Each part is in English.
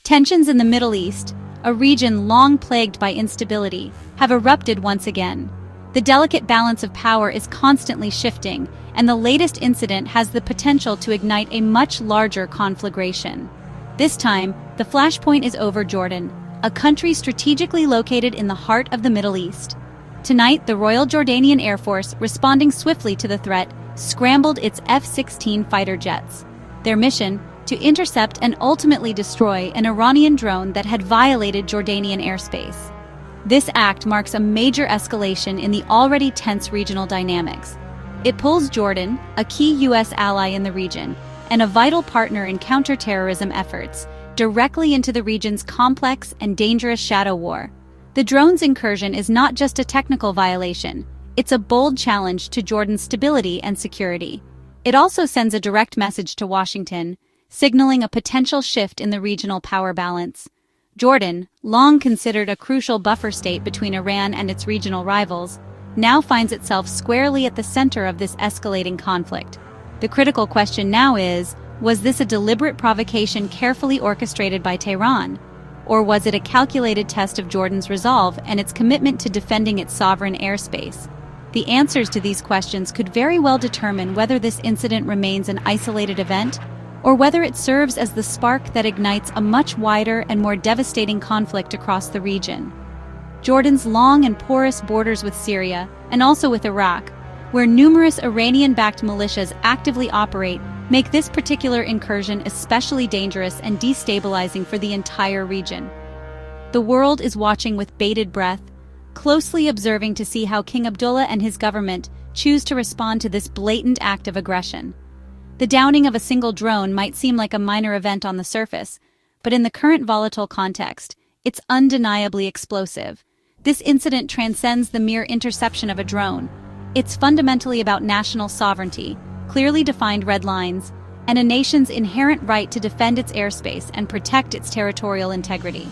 Tensions in the Middle East, a region long plagued by instability, have erupted once again. The delicate balance of power is constantly shifting, and the latest incident has the potential to ignite a much larger conflagration. This time, the flashpoint is over Jordan, a country strategically located in the heart of the Middle East. Tonight, the Royal Jordanian Air Force, responding swiftly to the threat, scrambled its F-16 fighter jets. Their mission: to intercept and ultimately destroy an Iranian drone that had violated Jordanian airspace. This act marks a major escalation in the already tense regional dynamics. It pulls Jordan, a key U.S. ally in the region, and a vital partner in counterterrorism efforts, directly into the region's complex and dangerous shadow war. The drone's incursion is not just a technical violation, it's a bold challenge to Jordan's stability and security. It also sends a direct message to Washington, signaling a potential shift in the regional power balance. Jordan, long considered a crucial buffer state between Iran and its regional rivals, now finds itself squarely at the center of this escalating conflict. The critical question now is, was this a deliberate provocation carefully orchestrated by Tehran? Or was it a calculated test of Jordan's resolve and its commitment to defending its sovereign airspace? The answers to these questions could very well determine whether this incident remains an isolated event, or whether it serves as the spark that ignites a much wider and more devastating conflict across the region. Jordan's long and porous borders with Syria, and also with Iraq, where numerous Iranian-backed militias actively operate, make this particular incursion especially dangerous and destabilizing for the entire region. The world is watching with bated breath, closely observing to see how King Abdullah and his government choose to respond to this blatant act of aggression. The downing of a single drone might seem like a minor event on the surface, but in the current volatile context, it's undeniably explosive. This incident transcends the mere interception of a drone. It's fundamentally about national sovereignty, clearly defined red lines, and a nation's inherent right to defend its airspace and protect its territorial integrity.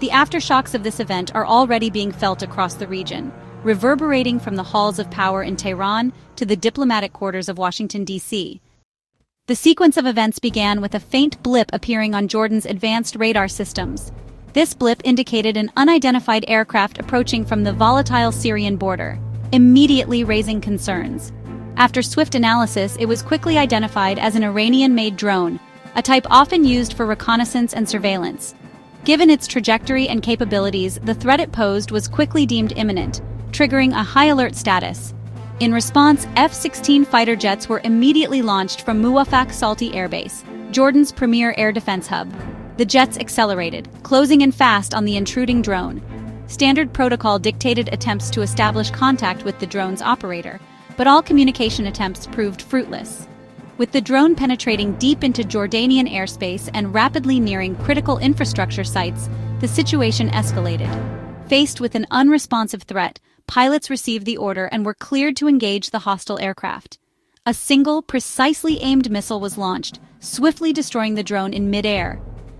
The aftershocks of this event are already being felt across the region, reverberating from the halls of power in Tehran to the diplomatic quarters of Washington, D.C. The sequence of events began with a faint blip appearing on Jordan's advanced radar systems. This blip indicated an unidentified aircraft approaching from the volatile Syrian border, immediately raising concerns. After swift analysis, it was quickly identified as an Iranian-made drone, a type often used for reconnaissance and surveillance. Given its trajectory and capabilities, the threat it posed was quickly deemed imminent, triggering a high alert status. In response, F-16 fighter jets were immediately launched from Muwafaq Salti Air Base, Jordan's premier air defense hub. The jets accelerated, closing in fast on the intruding drone. Standard protocol dictated attempts to establish contact with the drone's operator, but all communication attempts proved fruitless. With the drone penetrating deep into Jordanian airspace and rapidly nearing critical infrastructure sites, the situation escalated. Faced with an unresponsive threat, pilots received the order and were cleared to engage the hostile aircraft. A single, precisely aimed missile was launched, swiftly destroying the drone in mid-air.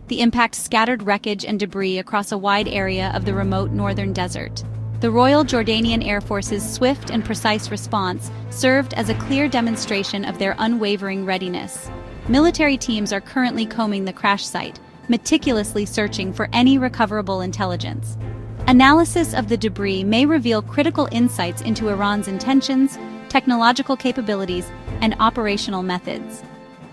The impact scattered wreckage and debris across a wide area of the remote northern desert. The Royal Jordanian Air Force's swift and precise response served as a clear demonstration of their unwavering readiness. Military teams are currently combing the crash site, meticulously searching for any recoverable intelligence. Analysis of the debris may reveal critical insights into Iran's intentions, technological capabilities, and operational methods.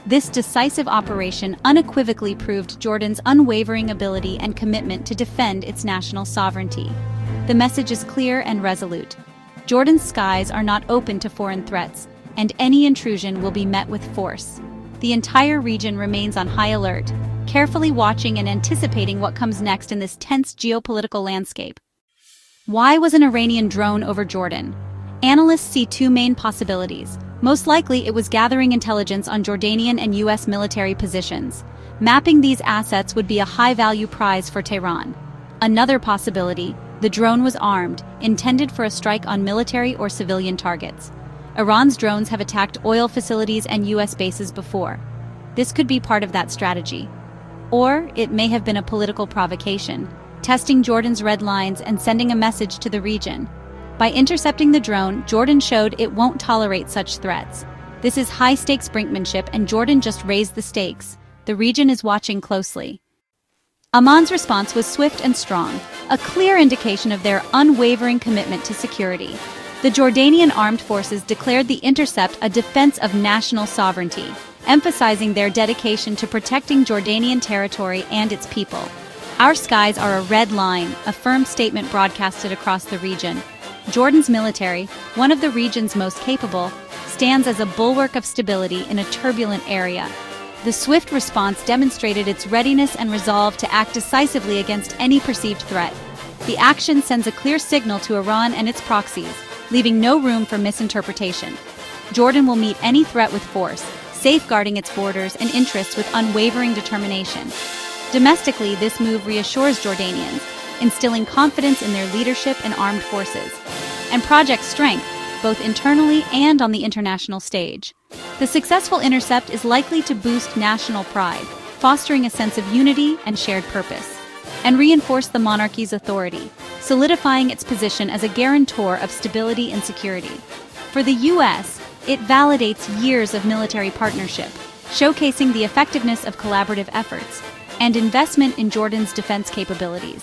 This decisive operation unequivocally proved Jordan's unwavering ability and commitment to defend its national sovereignty. The message is clear and resolute. Jordan's skies are not open to foreign threats, and any intrusion will be met with force. The entire region remains on high alert, carefully watching and anticipating what comes next in this tense geopolitical landscape. Why was an Iranian drone over Jordan? Analysts see two main possibilities. Most likely, it was gathering intelligence on Jordanian and U.S. military positions. Mapping these assets would be a high-value prize for Tehran. Another possibility: the drone was armed, intended for a strike on military or civilian targets. Iran's drones have attacked oil facilities and U.S. bases before. This could be part of that strategy. Or it may have been a political provocation, testing Jordan's red lines and sending a message to the region. By intercepting the drone, Jordan showed it won't tolerate such threats. This is high-stakes brinkmanship, and Jordan just raised the stakes. The region is watching closely. Amman's response was swift and strong, a clear indication of their unwavering commitment to security. The Jordanian armed forces declared the intercept a defense of national sovereignty, emphasizing their dedication to protecting Jordanian territory and its people. "Our skies are a red line," a firm statement broadcasted across the region. Jordan's military, one of the region's most capable, stands as a bulwark of stability in a turbulent area. The swift response demonstrated its readiness and resolve to act decisively against any perceived threat. The action sends a clear signal to Iran and its proxies, leaving no room for misinterpretation. Jordan will meet any threat with force, safeguarding its borders and interests with unwavering determination. Domestically, this move reassures Jordanians, instilling confidence in their leadership and armed forces, and projects strength, both internally and on the international stage. The successful intercept is likely to boost national pride, fostering a sense of unity and shared purpose, and reinforce the monarchy's authority, solidifying its position as a guarantor of stability and security. For the U.S., it validates years of military partnership, showcasing the effectiveness of collaborative efforts and investment in Jordan's defense capabilities.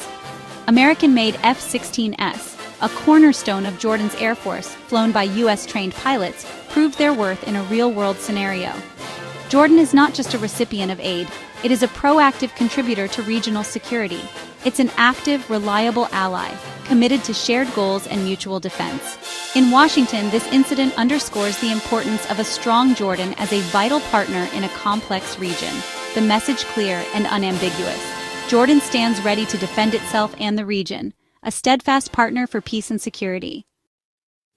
American-made F-16s, a cornerstone of Jordan's Air Force, flown by U.S.-trained pilots, proved their worth in a real-world scenario. Jordan is not just a recipient of aid, it is a proactive contributor to regional security. It's an active, reliable ally, committed to shared goals and mutual defense. In Washington, this incident underscores the importance of a strong Jordan as a vital partner in a complex region. The message clear and unambiguous. Jordan stands ready to defend itself and the region, a steadfast partner for peace and security.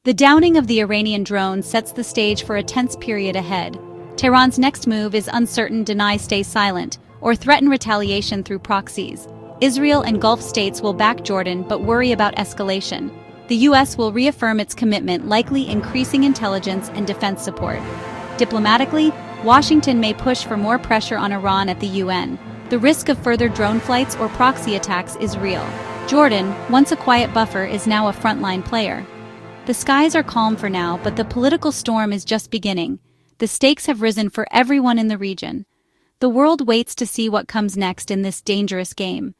The downing of the Iranian drone sets the stage for a tense period ahead. Tehran's next move is uncertain: deny, stay silent, or threaten retaliation through proxies. Israel and Gulf states will back Jordan but worry about escalation. The U.S. will reaffirm its commitment, likely increasing intelligence and defense support. Diplomatically, Washington may push for more pressure on Iran at the UN. The risk of further drone flights or proxy attacks is real. Jordan, once a quiet buffer, is now a frontline player. The skies are calm for now, but the political storm is just beginning. The stakes have risen for everyone in the region. The world waits to see what comes next in this dangerous game.